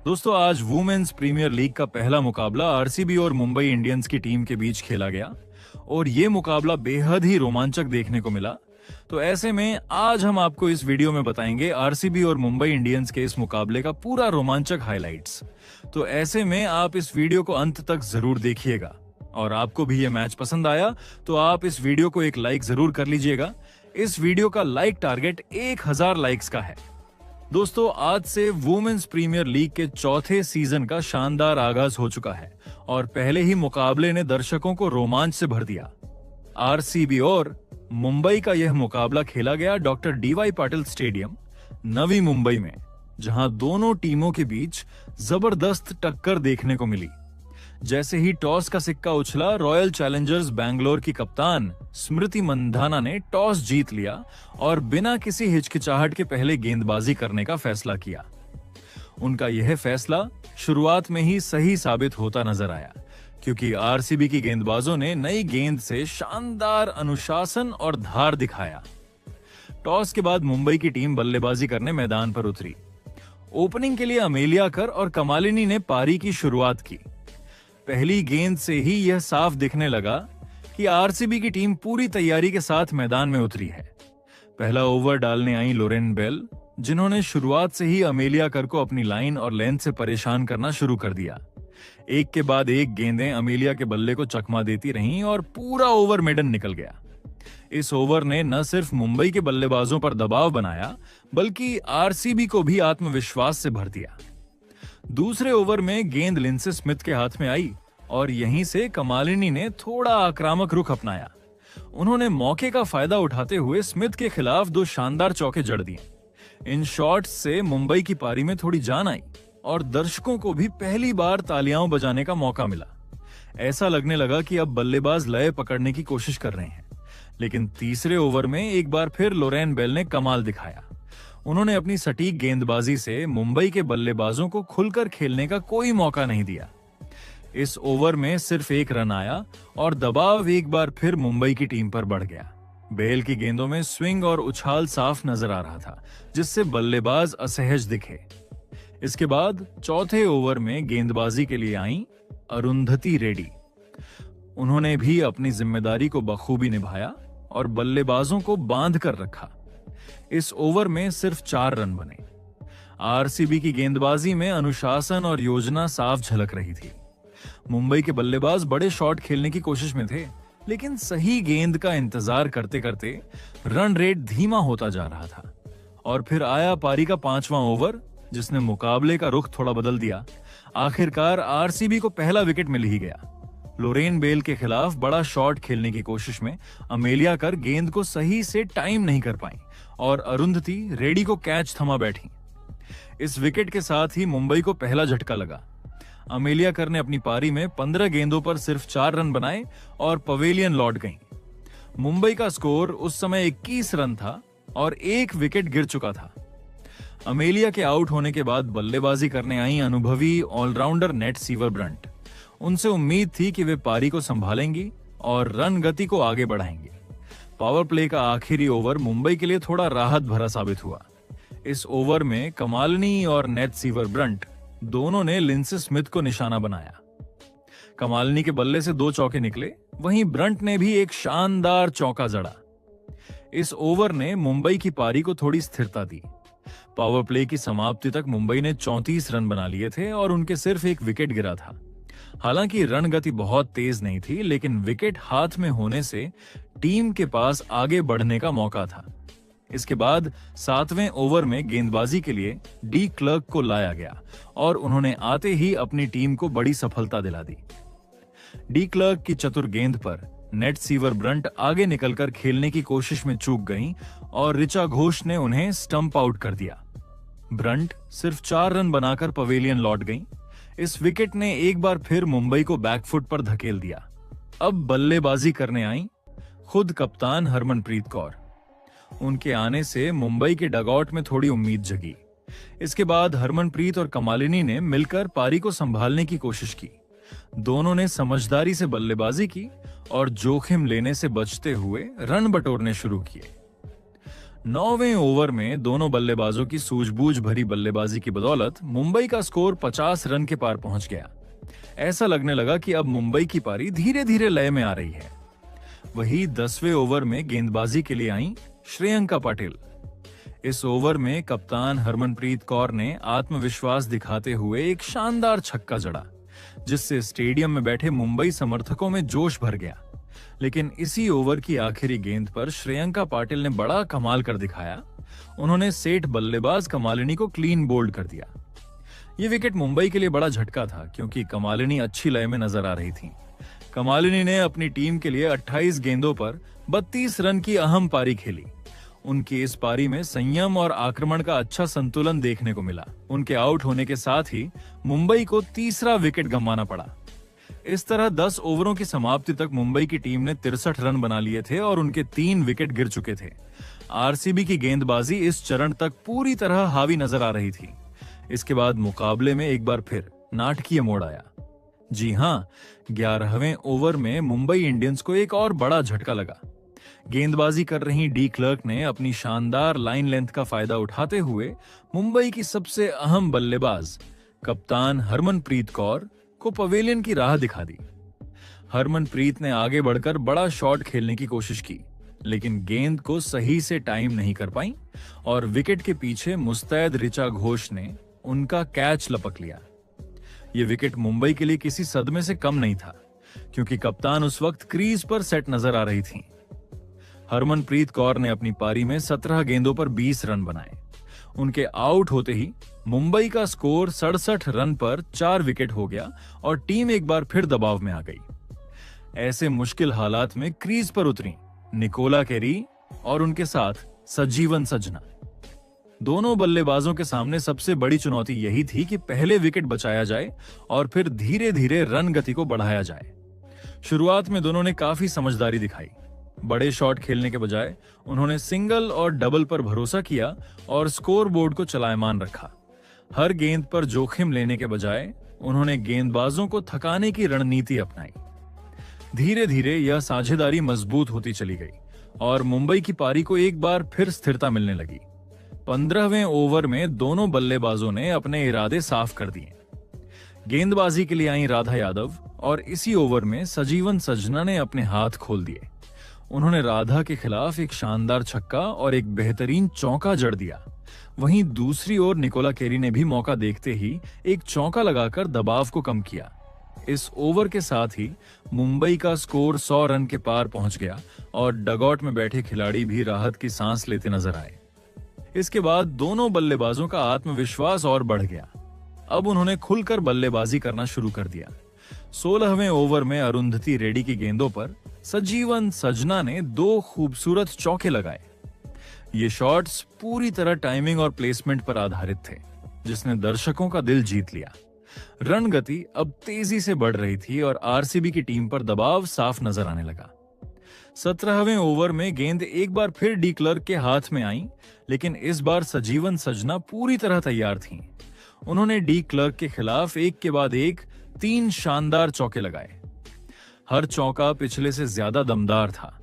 दोस्तों आज women's premier league का पहला मुकाबला आरसीबी और मुंबई इंडियंस की टीम के बीच खेला गया और ये मुकाबला बेहद ही रोमांचक देखने को मिला। तो ऐसे में आज हम आपको इस वीडियो में बताएंगे आरसीबी और मुंबई इंडियंस के इस मुकाबले का पूरा रोमांचक हाइलाइट्स। तो ऐसे में आप इस वीडियो को अंत तक जरूर देखिएगा और आपको भी ये मैच पसंद आया तो आप इस वीडियो को एक लाइक जरूर कर लीजिएगा। इस वीडियो का लाइक टारगेट 1000 लाइक्स का है। दोस्तों आज से वुमेन्स प्रीमियर लीग के चौथे सीजन का शानदार आगाज हो चुका है और पहले ही मुकाबले ने दर्शकों को रोमांच से भर दिया। आरसीबी और मुंबई का यह मुकाबला खेला गया doctor D Y Patil stadium Navi Mumbai में, जहां दोनों टीमों के बीच जबरदस्त टक्कर देखने को मिली। जैसे ही टॉस का सिक्का उछला, रॉयल चैलेंजर्स बैंगलोर की कप्तान स्मृति मंधाना ने टॉस जीत लिया और बिना किसी हिचकिचाहट के पहले गेंदबाजी करने का फैसला किया। उनका यह फैसला शुरुआत में ही सही साबित होता नजर आया, क्योंकि आरसीबी की गेंदबाजों ने नई गेंद से शानदार अनुशासन और धार दिखाया। टॉस के बाद मुंबई की टीम बल्लेबाजी करने मैदान पर उतरी। ओपनिंग के लिए अमेलिया कर और कमालिनी ने पारी की शुरुआत की। पहली गेंद से ही यह साफ दिखने लगा कि आरसीबी की टीम पूरी तैयारी के साथ मैदान में उतरी है। पहला ओवर डालने आई लोरेन बेल, जिन्होंने शुरुआत से ही अमेलिया कर को अपनी लाइन और लेंथ से परेशान करना शुरू कर दिया। एक के बाद एक गेंदें अमेलिया के बल्ले को चकमा देती रहीं और पूरा ओवर मेडन निकल गया। इस ओवर ने न सिर्फ मुंबई के बल्लेबाजों पर दबाव बनाया, बल्कि आरसीबी को भी आत्मविश्वास से भर दिया। दूसरे ओवर में गेंद लिंडसे स्मिथ के हाथ में आई और यहीं से कमालिनी ने थोड़ा आक्रामक रुख अपनाया। उन्होंने मौके का फायदा उठाते हुए स्मिथ के खिलाफ दो शानदार चौके जड़ दिए। इन शॉट्स से मुंबई की पारी में थोड़ी जान आई और दर्शकों को भी पहली बार तालियां बजाने का मौका मिला। ऐसा लगने लगा कि अब बल्लेबाज लय पकड़ने की कोशिश कर रहे हैं। लेकिन तीसरे ओवर में एक बार फिर लोरेन बेल ने कमाल दिखाया। उन्होंने अपनी सटीक गेंदबाजी से मुंबई के बल्लेबाजों को खुलकर खेलने का कोई मौका नहीं दिया। इस ओवर में सिर्फ एक रन आया और दबाव एक बार फिर मुंबई की टीम पर बढ़ गया। बेल की गेंदों में स्विंग और उछाल साफ नजर आ रहा था, जिससे बल्लेबाज असहज दिखे। इसके बाद चौथे ओवर में गेंदबाजी के लिए आईं अरुंधति रेड्डी। उन्होंने भी अपनी जिम्मेदारी को बखूबी निभाया और बल्लेबाजों को बांध कर रखा। इस ओवर में सिर्फ 4 रन बने। आरसीबी की गेंदबाजी में अनुशासन और योजना साफ झलक रही थी। मुंबई के बल्लेबाज बड़े शॉट खेलने की कोशिश में थे, लेकिन सही गेंद का इंतजार करते करते रन रेट धीमा होता जा रहा था। और फिर आया पारी का 5वां ओवर, जिसने मुकाबले का रुख थोड़ा बदल दिया। आखिरकार आरसीबी को पहला विकेट मिल ही गया। लोरेन बेल के खिलाफ बड़ा शॉट खेलने की कोशिश में अमेलिया कर गेंद को सही से टाइम नहीं कर पाई और अरुंधति रेड्डी को कैच थमा बैठी। इस विकेट के साथ ही मुंबई को पहला झटका लगा। अमेलिया कर ने अपनी पारी में 15 गेंदों पर सिर्फ 4 रन बनाए और पवेलियन लौट गईं। मुंबई का स्कोर उस समय 21 रन था और एक विकेट गिर चुका था। अमेलिया के आउट होने के बाद बल्लेबाजी करने आई अनुभवी ऑलराउंडर नेट सीवर ब्रंट। उनसे उम्मीद थी कि वे पारी को संभालेंगी और रन गति को आगे बढ़ाएंगे। पावर प्ले का आखिरी ओवर मुंबई के लिए थोड़ा राहत भरा साबित हुआ। इस ओवर में कमालिनी और नेट सीवर ब्रंट दोनों ने लिंडसे स्मिथ को निशाना बनाया। कमालिनी के बल्ले से 2 चौके निकले, वहीं ब्रंट ने भी एक शानदार चौका जड़ा। इस ओवर ने मुंबई की पारी को थोड़ी स्थिरता दी। पावर प्ले की समाप्ति तक मुंबई ने 34 रन बना लिए थे और उनके सिर्फ एक विकेट गिरा था। हालांकि रन गति बहुत तेज नहीं थी, लेकिन विकेट हाथ में होने से टीम के पास आगे बढ़ने का मौका था। इसके बाद 7वें ओवर में गेंदबाजी के लिए डी क्लर्क को लाया गया और उन्होंने आते ही अपनी टीम को बड़ी सफलता दिला दी। डी क्लर्क की चतुर गेंद पर नेट सीवर ब्रंट आगे निकलकर खेलने की कोशिश में चूक गईं और ऋचा घोष ने उन्हें स्टंप आउट कर दिया। ब्रंट सिर्फ 4 रन बनाकर पवेलियन लौट गईं। इस विकेट ने एक बार फिर मुंबई को बैकफुट पर धकेल दिया। अब बल्लेबाजी करने आई खुद कप्तान हरमनप्रीत कौर। उनके आने से मुंबई के डगआउट में थोड़ी उम्मीद जगी। इसके बाद हरमनप्रीत और कमालिनी ने मिलकर पारी को संभालने की कोशिश की। दोनों ने समझदारी से बल्लेबाजी की और जोखिम लेने से बचते हुए रन बटोरने शुरू किए। 9वें ओवर में दोनों बल्लेबाजों की सूझबूझ भरी बल्लेबाजी की बदौलत मुंबई का स्कोर 50 रन के पार पहुंच गया। ऐसा लगने लगा कि अब मुंबई की पारी धीरे धीरे लय में आ रही है। वही 10वें ओवर में गेंदबाजी के लिए आई श्रेयंका पाटिल। इस ओवर में कप्तान हरमनप्रीत कौर ने आत्मविश्वास दिखाते हुए एक शानदार छक्का जड़ा, जिससे स्टेडियम में बैठे मुंबई समर्थकों में जोश भर गया। लेकिन इसी ओवर की आखिरी गेंद पर श्रेयंका पाटिल ने बड़ा कमाल कर दिखाया। उन्होंने सेठ बल्लेबाज कमालिनी को क्लीन बोल्ड कर दिया। ये विकेट मुंबई के लिए बड़ा झटका था, क्योंकि कमालिनी अच्छी लय में नजर आ रही थी। कमालिनी ने अपनी टीम के लिए 28 गेंदों पर 32 रन की अहम पारी खेली। उनकी इस पारी में संयम और आक्रमण का अच्छा संतुलन देखने को मिला। उनके आउट होने के साथ ही मुंबई को तीसरा विकेट गंवाना पड़ा। इस तरह 10 ओवरों की समाप्ति तक मुंबई की टीम ने 63 रन बना लिए थे और उनके 3 विकेट गिर चुके थे। आरसीबी की गेंदबाजी इस चरण तक पूरी तरह हावी नजर आ रही थी। इसके बाद मुकाबले में एक बार फिर नाटकीय मोड़ आया। जी हां, 11वें ओवर में मुंबई इंडियंस को एक और बड़ा झटका लगा। गेंदबाजी कर रही डी क्लर्क ने अपनी शानदार लाइन लेंथ का फायदा उठाते हुए मुंबई की सबसे अहम बल्लेबाज कप्तान हरमनप्रीत कौर को पवेलियन की राह दिखा दी। हरमनप्रीत ने आगे बढ़कर बड़ा शॉट खेलने की कोशिश की, लेकिन गेंद को सही से टाइम नहीं कर पाई और विकेट के पीछे मुस्तैद ऋचा घोष ने उनका कैच लपक लिया। यह विकेट मुंबई के लिए किसी सदमे से कम नहीं था, क्योंकि कप्तान उस वक्त क्रीज पर सेट नजर आ रही थी। हरमनप्रीत कौर ने अपनी पारी में 17 गेंदों पर 20 रन बनाए। उनके आउट होते ही मुंबई का स्कोर 67 रन पर 4 विकेट हो गया और टीम एक बार फिर दबाव में आ गई। ऐसे मुश्किल हालात में क्रीज पर उतरी निकोला केरी और उनके साथ सजीवन सजना। दोनों बल्लेबाजों के सामने सबसे बड़ी चुनौती यही थी कि पहले विकेट बचाया जाए और फिर धीरे धीरे रन गति को बढ़ाया जाए। शुरुआत में दोनों ने काफी समझदारी दिखाई। बड़े शॉट खेलने के बजाय उन्होंने सिंगल और डबल पर भरोसा किया और स्कोर बोर्ड को चलायमान रखा। हर गेंद पर जोखिम लेने के बजाय उन्होंने गेंदबाजों को थकाने की रणनीति अपनाई। धीरे धीरे यह साझेदारी मजबूत होती चली गई और मुंबई की पारी को एक बार फिर स्थिरता मिलने लगी। 15वें ओवर में दोनों बल्लेबाजों ने अपने इरादे साफ कर दिए। गेंदबाजी के लिए आई राधा यादव और इसी ओवर में सजीवन सजना ने अपने हाथ खोल दिए। उन्होंने राधा के खिलाफ एक शानदार छक्का और एक बेहतरीन चौका जड़ दिया। वहीं दूसरी ओर निकोला केरी ने भी मौका देखते ही एक चौका लगाकर दबाव को कम किया। इस ओवर के साथ ही मुंबई का स्कोर 100 रन के पार पहुंच गया और डगआउट में बैठे खिलाड़ी भी राहत की सांस लेते नजर आए। इसके बाद दोनों बल्लेबाजों का आत्मविश्वास और बढ़ गया। अब उन्होंने खुलकर बल्लेबाजी करना शुरू कर दिया। 16वें ओवर में अरुंधति रेड्डी की गेंदों पर सजीवन सजना ने 2 खूबसूरत चौके लगाए। ये शॉट्स पूरी तरह टाइमिंग और प्लेसमेंट पर आधारित थे, जिसने दर्शकों का दिल जीत लिया। रन गति अब तेजी से बढ़ रही थी और आरसीबी की टीम पर दबाव साफ नजर आने लगा। 17वें ओवर में गेंद एक बार फिर डी क्लर्क के हाथ में आई, लेकिन इस बार सजीवन सजना पूरी तरह तैयार थीं। उन्होंने डी क्लर्क के खिलाफ एक के बाद एक 3 शानदार चौके लगाए। हर चौका पिछले से ज्यादा दमदार था।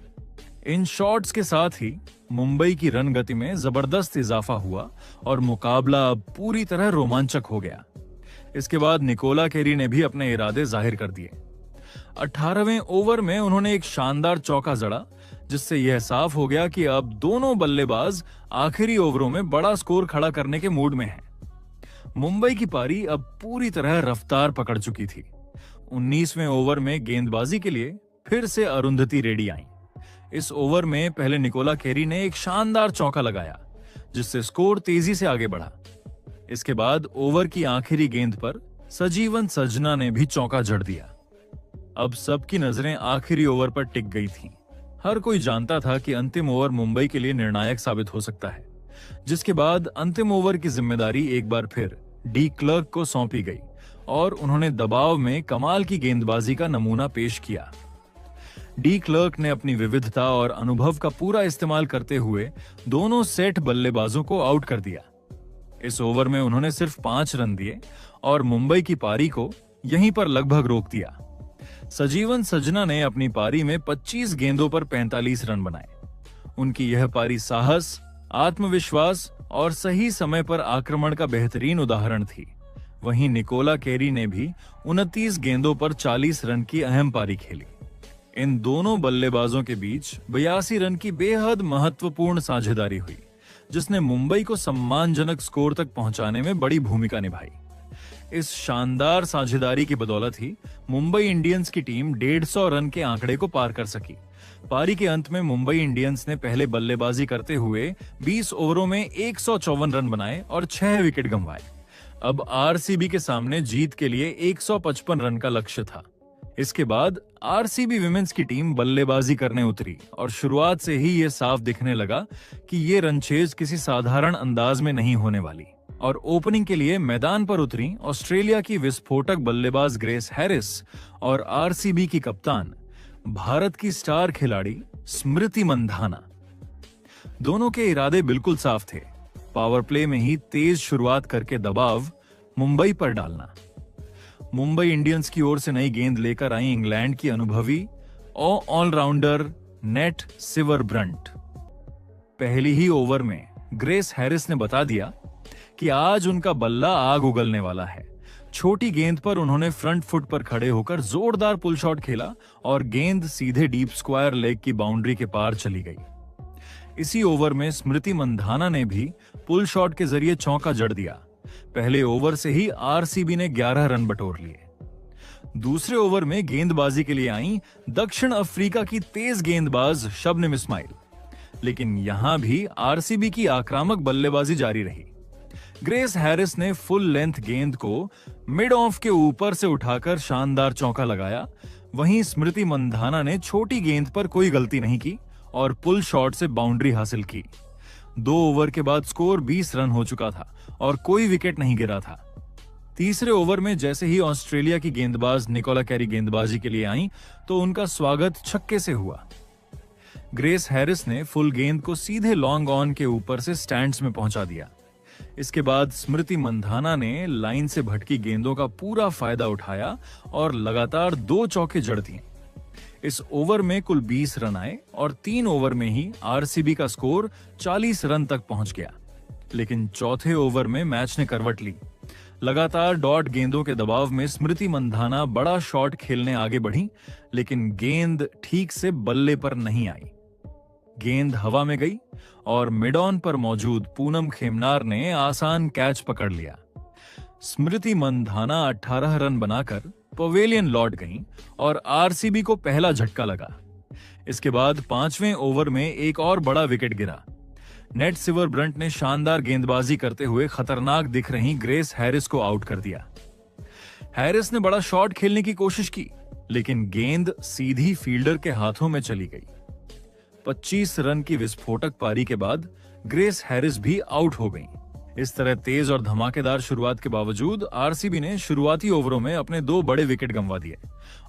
इन शॉट्स के साथ ही मुंबई की रन गति में जबरदस्त इजाफा हुआ और मुकाबला अब पूरी तरह रोमांचक हो गया। इसके बाद निकोला केरी ने भी अपने इरादे जाहिर कर दिए। 18वें ओवर में उन्होंने एक शानदार चौका जड़ा, जिससे यह साफ हो गया कि अब दोनों बल्लेबाज आखिरी ओवरों में बड़ा स्कोर खड़ा करने के मूड में हैं। मुंबई की पारी अब पूरी तरह रफ्तार पकड़ चुकी थी। 19वें ओवर में गेंदबाजी के लिए फिर से अरुंधति रेड्डी आईं। इस ओवर में पहले निकोला केरी ने एक शानदार चौका लगाया, जिससे स्कोर तेजी से आगे बढ़ा। इसके बाद ओवर की आखिरी गेंद पर सजीवन सजना ने भी चौका जड़ दिया। अब सबकी नजरें आखिरी ओवर पर टिक गई थीं। हर कोई जानता था कि अंतिम ओवर मुंबई के लिए निर्णायक साबित हो सकता है, जिसके बाद अंतिम ओवर की जिम्मेदारी एक बार फिर डी क्लर्क को सौंपी गई और उन्होंने दबाव में कमाल की गेंदबाजी का नमूना पेश किया। डी क्लर्क ने अपनी विविधता और अनुभव का पूरा इस्तेमाल करते हुए दोनों सेट बल्लेबाजों को आउट कर दिया। इस ओवर में उन्होंने सिर्फ 5 रन दिए और मुंबई की पारी को यहीं पर लगभग रोक दिया। सजीवन सजना ने अपनी पारी में 25 गेंदों पर 45 रन बनाए। उनकी यह पारी साहस, आत्मविश्वास और सही समय पर आक्रमण का बेहतरीन उदाहरण थी। वहीं निकोला कैरी ने भी 29 गेंदों पर 40 रन की अहम पारी खेली। इन दोनों बल्लेबाजों के बीच 82 रन की बेहद महत्वपूर्ण साझेदारी हुई, जिसने मुंबई को सम्मानजनक स्कोर तक पहुंचाने में बड़ी भूमिका निभाई। इस शानदार साझेदारी की बदौलत ही मुंबई इंडियंस की टीम 150 रन के आंकड़े को पार कर सकी। पारी के अंत में मुंबई इंडियंस ने पहले बल्लेबाजी करते हुए 20 ओवरों में 154 रन बनाए और 6 विकेट गंवाए। अब आरसीबी के सामने जीत के लिए 155 रन का लक्ष्य था। इसके बाद आरसीबी विमेंस की टीम बल्लेबाजी करने उतरी और शुरुआत से ही यह साफ दिखने लगा कि ये रनचेज किसी साधारण अंदाज में नहीं होने वाली। और ओपनिंग के लिए मैदान पर उतरी ऑस्ट्रेलिया की विस्फोटक बल्लेबाज ग्रेस हैरिस और आरसीबी की कप्तान भारत की स्टार खिलाड़ी स्मृति मंधाना। दोनों के इरादे बिल्कुल साफ थे, पावर प्ले में ही तेज शुरुआत करके दबाव मुंबई पर डालना। मुंबई इंडियंस की ओर से नई गेंद लेकर आई इंग्लैंड की अनुभवी ऑलराउंडर नेट सिवरब्रंट। पहली ही ओवर में ग्रेस हैरिस ने बता दिया कि आज उनका बल्ला आग उगलने वाला है। छोटी गेंद पर उन्होंने फ्रंट फुट पर खड़े होकर जोरदार पुल शॉट खेला और गेंद सीधे डीप स्क्वायर लेग की बाउंड्री के पार चली गई। इसी ओवर में स्मृति मंधाना ने भी पुल शॉट के जरिए चौका जड़ दिया। पहले ओवर से ही आरसीबी ने 11 रन बटोर लिए। दूसरे ओवर में गेंदबाजी के लिए आई दक्षिण अफ्रीका की तेज गेंदबाज शबनम इस्माइल, लेकिन यहां भी आरसीबी की आक्रामक बल्लेबाजी जारी रही। ग्रेस हैरिस ने फुल लेंथ गेंद को मिड ऑफ के ऊपर से उठाकर शानदार चौका लगाया। वहीं स्मृति मंधाना ने छोटी गेंद पर कोई गलती नहीं की और पुल शॉट से बाउंड्री हासिल की। 2 ओवर के बाद स्कोर 20 रन हो चुका था और कोई विकेट नहीं गिरा था। तीसरे ओवर में जैसे ही ऑस्ट्रेलिया की गेंदबाज निकोला कैरी गेंदबाजी के लिए आई तो उनका स्वागत छक्के से हुआ। ग्रेस हैरिस ने फुल गेंद को सीधे लॉन्ग ऑन के ऊपर से स्टैंड्स में पहुंचा दिया। इसके बाद स्मृति मंधाना ने लाइन से भटकी गेंदों का पूरा फायदा उठाया और लगातार 2 चौके जड़ दिए। इस ओवर में कुल 20 रन आए और 3 ओवर में ही आरसीबी का स्कोर 40 रन तक पहुंच गया। लेकिन चौथे ओवर में मैच ने करवट ली। लगातार डॉट गेंदों के दबाव में स्मृति मंधाना बड़ा शॉट खेलने आगे बढ़ी, लेकिन गेंद ठीक से बल्ले पर नहीं आई। गेंद हवा में गई और मिड ऑन पर मौजूद पूनम खेमनार ने आसान कैच पकड़ लिया। स्मृति मंधाना 18 रन बनाकर पवेलियन लौट गईं और आरसीबी को पहला झटका लगा। इसके बाद 5वें ओवर में एक और बड़ा विकेट गिरा। नेट सिवरब्रंट ने शानदार गेंदबाजी करते हुए खतरनाक दिख रही ग्रेस हैरिस को आउट कर दिया। हैरिस ने बड़ा शॉट खेलने की कोशिश की, लेकिन गेंद सीधी फील्डर के हाथों में चली गई। 25 रन की विस्फोटक पारी के बाद ग्रेस हैरिस भी आउट हो गईं। इस तरह तेज और धमाकेदार शुरुआत के बावजूद आरसीबी ने शुरुआती ओवरों में अपने 2 बड़े विकेट गंवा दिए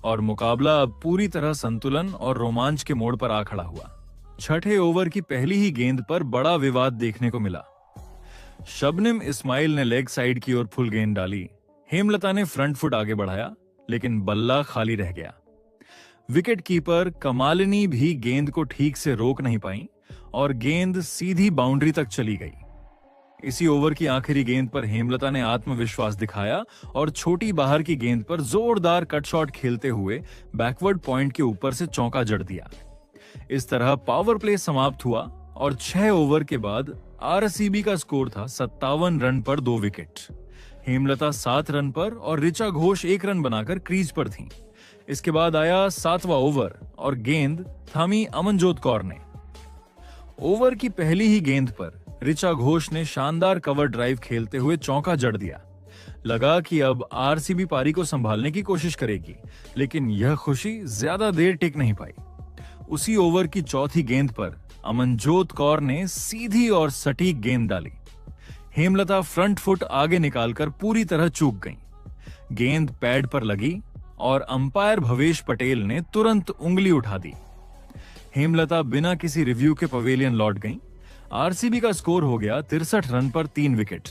और मुकाबला अब पूरी तरह संतुलन और रोमांच के मोड़ पर आ खड़ा हुआ। छठे ओवर की पहली ही गेंद पर बड़ा विवाद देखने को मिला। शबनम इस्माइल ने लेग साइड की ओर फुल गेंद डाली। हेमलता ने फ्रंट फुट आगे बढ़ाया, लेकिन बल्ला खाली रह गया। विकेट कीपर कमालिनी भी गेंद को ठीक से रोक नहीं पाई और गेंद सीधी बाउंड्री तक चली गई। इसी ओवर की आखिरी गेंद पर हेमलता ने आत्मविश्वास दिखाया और छोटी बाहर की गेंद पर जोरदार कट शॉट खेलते हुए बैकवर्ड पॉइंट के ऊपर से चौका जड़ दिया। इस तरह पावर प्ले समाप्त हुआ और 6 ओवर के बाद आरसीबी का स्कोर था 57 रन पर 2 विकेट। हेमलता 7 रन पर और ऋचा घोष 1 रन बनाकर क्रीज पर थीं। इसके बाद आया 7वां ओवर और गेंद थामी अमनजोत कौर ने। ओवर की पहली ही गेंद पर ऋचा घोष ने शानदार कवर ड्राइव खेलते हुए चौका जड़ दिया। लगा कि अब आरसीबी पारी को संभालने की कोशिश करेगी, लेकिन यह खुशी ज्यादा देर टिक नहीं पाई। उसी ओवर की चौथी गेंद पर अमनजोत कौर ने सीधी और सटीक गेंद डाली। हेमलता फ्रंट फुट आगे निकालकर पूरी तरह चूक गईं। गेंद पैड पर लगी और अंपायर भवेश पटेल ने तुरंत उंगली उठा दी। हेमलता बिना किसी रिव्यू के पवेलियन लौट गईं। आरसीबी का स्कोर हो गया 63 रन पर 3 विकेट।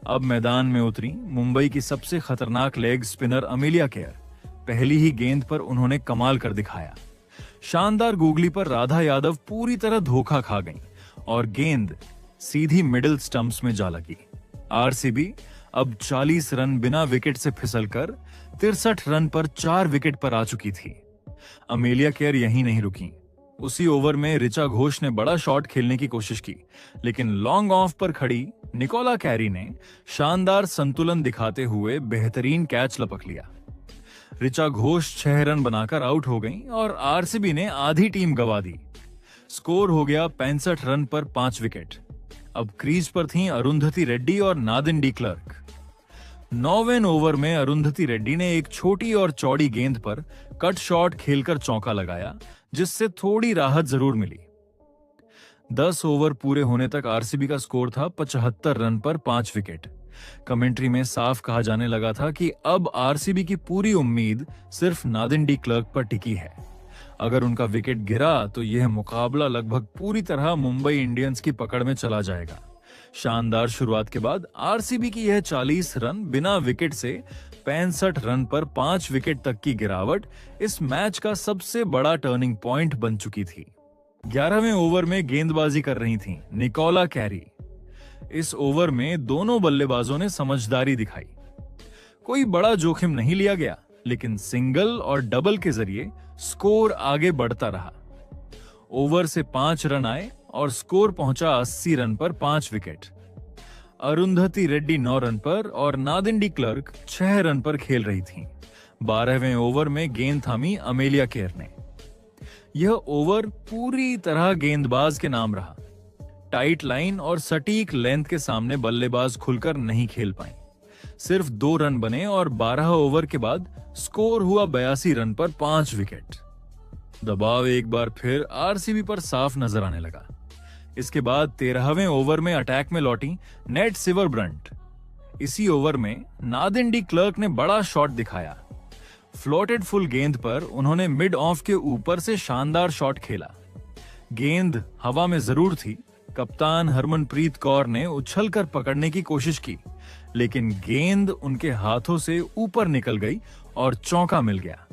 अब मैदान में उतरी मुंबई की सबसे खतरनाक लेग स्पिनर अमेलिया केयर। पहली ही गेंद पर उन्होंने कमाल कर दिखाया। शानदार गूगली पर राधा यादव पूरी तरह धोखा खा गईं और गेंद सीधी मिडिल स्टंप्स में जा लगी। आरसीबी अब 40 रन बिना विकेट से फिसलकर 63 रन पर 4 विकेट पर आ चुकी थी। अमेलिया केयर यहीं नहीं रुकी। उसी ओवर में ऋचा घोष ने बड़ा शॉट खेलने की कोशिश की, लेकिन लॉन्ग ऑफ पर खड़ी निकोला कैरी ने शानदार संतुलन दिखाते हुए बेहतरीन कैच लपक लिया। ऋचा घोष 6 रन बनाकर आउट हो गईं और आरसीबी ने आधी टीम गंवा दी। स्कोर हो गया 65 रन पर 5 विकेट। अब क्रीज पर थीं अरुंधति रेड्डी और नादिन डी क्लर्क। 9वें ओवर में अरुंधति रेड्डी ने एक छोटी और चौड़ी गेंद पर कट शॉट खेलकर चौका लगाया, जिससे थोड़ी राहत जरूर मिली। 10 ओवर पूरे होने तक आरसीबी का स्कोर था 75 रन पर 5 विकेट। कमेंट्री में साफ कहा जाने लगा था कि अब आरसीबी की पूरी उम्मीद सिर्फ नादिन डी क्लर्क पर टिकी है। अगर उनका विकेट गिरा तो यह मुकाबला लगभग पूरी तरह मुंबई इंडियंस की पकड़ में चला जाएगा। शानदार शुरुआत के बाद आरसीबी की यह 40 रन बिना विकेट से 65 रन पर 5 विकेट तक की गिरावट इस मैच का सबसे बड़ा टर्निंग पॉइंट बन चुकी थी। 11वें ओवर में गेंदबाजी कर रही थीं निकोला कैरी। इस ओवर में दोनों बल्लेबाजों ने समझदारी दिखाई। कोई बड़ा जोखिम नहीं लिया गया, लेकिन सिंगल और डबल के जरिए स्कोर आगे बढ़ता रहा। ओवर से 5 रन आए और स्कोर पहुंचा 80 रन पर 5 विकेट। अरुंधति रेड्डी 9 रन पर और नादिन डी क्लर्क 6 रन पर खेल रही थीं। 12वें ओवर में गेंद थामी अमेलिया केयर ने। यह ओवर पूरी तरह गेंदबाज के नाम रहा। टाइट लाइन और सटीक लेंथ के सामने बल्लेबाज खुलकर नहीं खेल पाए। सिर्फ 2 रन बने और 12 ओवर के बाद स्कोर हुआ 82 रन पर 5 विकेट। दबाव एक बार फिर आरसीबी पर साफ नजर आने लगा। इसके बाद 13वें ओवर में अटैक में लौटी नेट सिवरब्रंट। इसी ओवर में नादिन डी क्लर्क ने बड़ा शॉट दिखाया। फ्लोटेड फुल गेंद पर उन्होंने मिड ऑफ के ऊपर से शानदार शॉट खेला। गेंद हवा में जरूर थी। कप्तान हरमनप्रीत कौर ने उछलकर पकड़ने की कोशिश की, लेकिन गेंद उनके हाथों से ऊपर निकल गई और चौका मिल गया।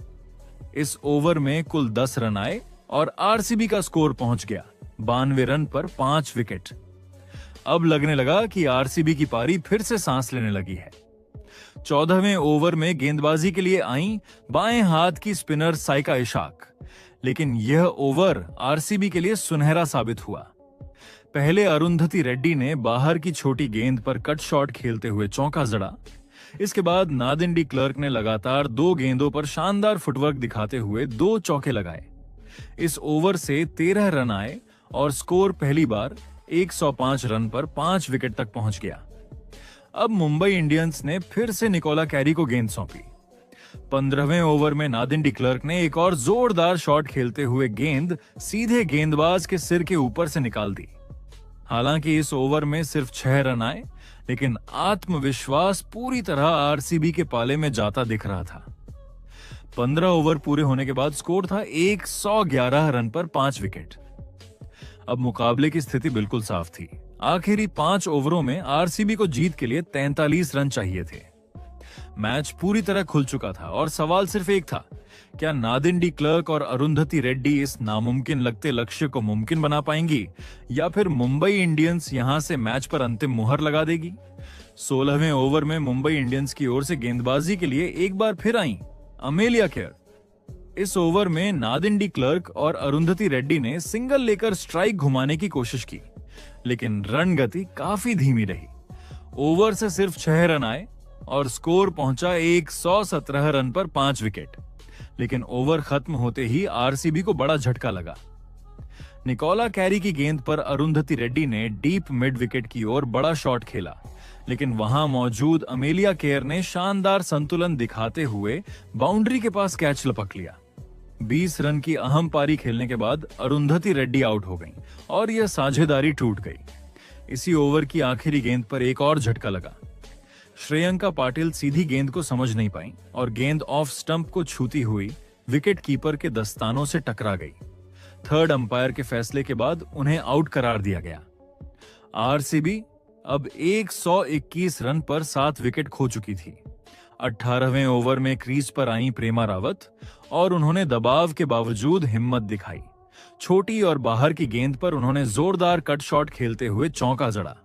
इस ओवर में कुल 10 रन आए और आरसीबी का स्कोर पहुंच गया 92 रन पर 5 विकेट। अब लगने लगा कि आरसीबी की पारी फिर से सांस लेने लगी है। 14वें ओवर में गेंदबाजी के लिए आई बाएं हाथ की स्पिनर साइका इशाक, लेकिन यह ओवर आरसीबी के लिए सुनहरा साबित हुआ। पहले अरुंधति रेड्डी ने बाहर की छोटी गेंद पर कट शॉट खेलते हुए चौका जड़ा। इसके बाद नादिन डी क्लर्क ने लगातार 2 गेंदों पर शानदार फुटवर्क दिखाते हुए 2 चौके लगाए। इस ओवर से 13 रन आए और स्कोर पहली बार 105 रन पर 5 विकेट तक पहुंच गया। अब मुंबई इंडियंस ने फिर से निकोला कैरी को गेंद सौंपी। 15वें ओवर में नादिन डी क्लर्क ने एक और जोरदार शॉट खेलते हुए गेंद सीधे गेंदबाज के सिर के ऊपर से निकाल दी। हालांकि इस ओवर में सिर्फ 6 रन आए, लेकिन आत्मविश्वास पूरी तरह आरसीबी के पाले में जाता दिख रहा था। 15 ओवर पूरे होने के बाद स्कोर था 111 रन पर 5 विकेट। अब मुकाबले की स्थिति बिल्कुल साफ थी। आखिरी 5 ओवरों में आरसीबी को जीत के लिए 43 रन चाहिए थे। मैच पूरी तरह खुल चुका था और सवाल सिर्फ एक था, क्या नादिन डी क्लर्क और अरुंधति रेड्डी इस नामुमकिन लगते लक्ष्य को मुमकिन बना पाएंगी, या फिर मुंबई इंडियंस यहां से मैच पर अंतिम मुहर लगा देगी। 16वें ओवर में मुंबई इंडियंस की ओर से गेंदबाजी के लिए एक बार फिर आई अमेलिया केयर। इस ओवर में नादिन डी क्लर्क और अरुंधति रेड्डी ने सिंगल लेकर स्ट्राइक घुमाने की कोशिश की, लेकिन रन गति काफी धीमी रही। ओवर से सिर्फ 6 रन आए और स्कोर पहुंचा 117 रन पर 5 विकेट। लेकिन ओवर खत्म होते ही आरसीबी को बड़ा झटका लगा। निकोला कैरी की गेंद पर अरुंधति रेड्डी ने डीप मिड विकेट की ओर बड़ा शॉट खेला, लेकिन वहां मौजूद अमेलिया केयर ने शानदार संतुलन दिखाते हुए बाउंड्री के पास कैच लपक लिया। 20 रन की अहम पारी खेलने के बाद अरुंधति रेड्डी आउट हो गईं और यह साझेदारी टूट गई। इसी ओवर की आखिरी गेंद पर एक और झटका लगा। श्रेयंका पाटिल सीधी गेंद को समझ नहीं पाई और गेंद ऑफ स्टंप को छूती हुई विकेट कीपर के दस्तानों से टकरा गई। थर्ड अंपायर के फैसले के बाद उन्हें आउट करार दिया गया। आरसीबी अब 121 रन पर 7 विकेट खो चुकी थी। 18वें ओवर में क्रीज पर आई प्रेमा रावत और उन्होंने दबाव के बावजूद हिम्मत दिखाई। छोटी और बाहर की गेंद पर उन्होंने जोरदार कट शॉट खेलते हुए चौका जड़ा।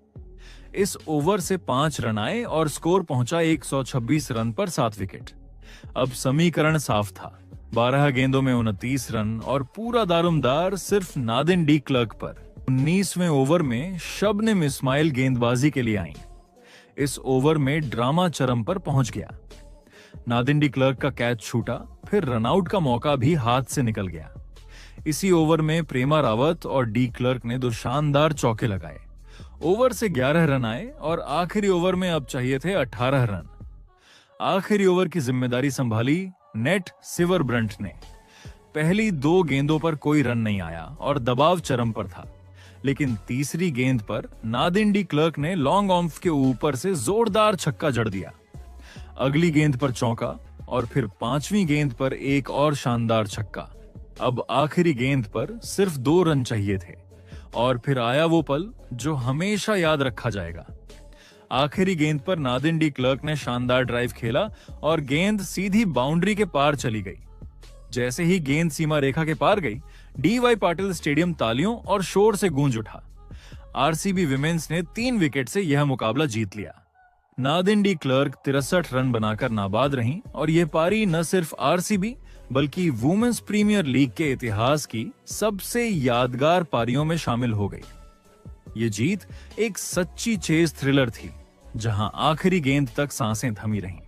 इस ओवर से 5 रन आए और स्कोर पहुंचा 126 रन पर 7 विकेट। अब समीकरण साफ था, 12 गेंदों में 29 रन और पूरा दारोमदार सिर्फ नादिन डी क्लर्क पर। 19वें ओवर में शबनम इस्माइल गेंदबाजी के लिए आईं। इस ओवर में ड्रामा चरम पर पहुंच गया। नादिन डी क्लर्क का कैच छूटा, फिर रनआउट का मौका भी हाथ से निकल गया। इसी ओवर में प्रेमा रावत और डी क्लर्क ने 2 शानदार चौके लगाए। ओवर से 11 रन आए और आखिरी ओवर में अब चाहिए थे 18 रन। आखिरी ओवर की जिम्मेदारी संभाली नेट सिवरब्रंट ने। पहली 2 गेंदों पर कोई रन नहीं आया और दबाव चरम पर था, लेकिन तीसरी गेंद पर नादिन डी क्लर्क ने लॉन्ग ऑफ के ऊपर से जोरदार छक्का जड़ दिया। अगली गेंद पर चौका और फिर 5वीं गेंद पर एक और शानदार छक्का। अब आखिरी गेंद पर सिर्फ 2 रन चाहिए थे और फिर आया वो पल जो हमेशा याद रखा जाएगा। आखिरी गेंद पर नादिन डी क्लर्क ने शानदार ड्राइव खेला और गेंद सीधी बाउंड्री के पार चली गई। जैसे ही गेंद सीमा रेखा के पार गई, डी.वाई. पाटिल स्टेडियम तालियों और शोर से गूंज उठा। आरसीबी विमेंस ने 3 विकेट से यह मुकाबला जीत लिया। नादिन डी क्लर्क 63 रन बनाकर नाबाद रहीं और यह पारी न सिर्फ आरसीबी बल्कि वुमेन्स प्रीमियर लीग के इतिहास की सबसे यादगार पारियों में शामिल हो गई। ये जीत एक सच्ची चेज थ्रिलर थी, जहां आखिरी गेंद तक सांसें थमी रहीं।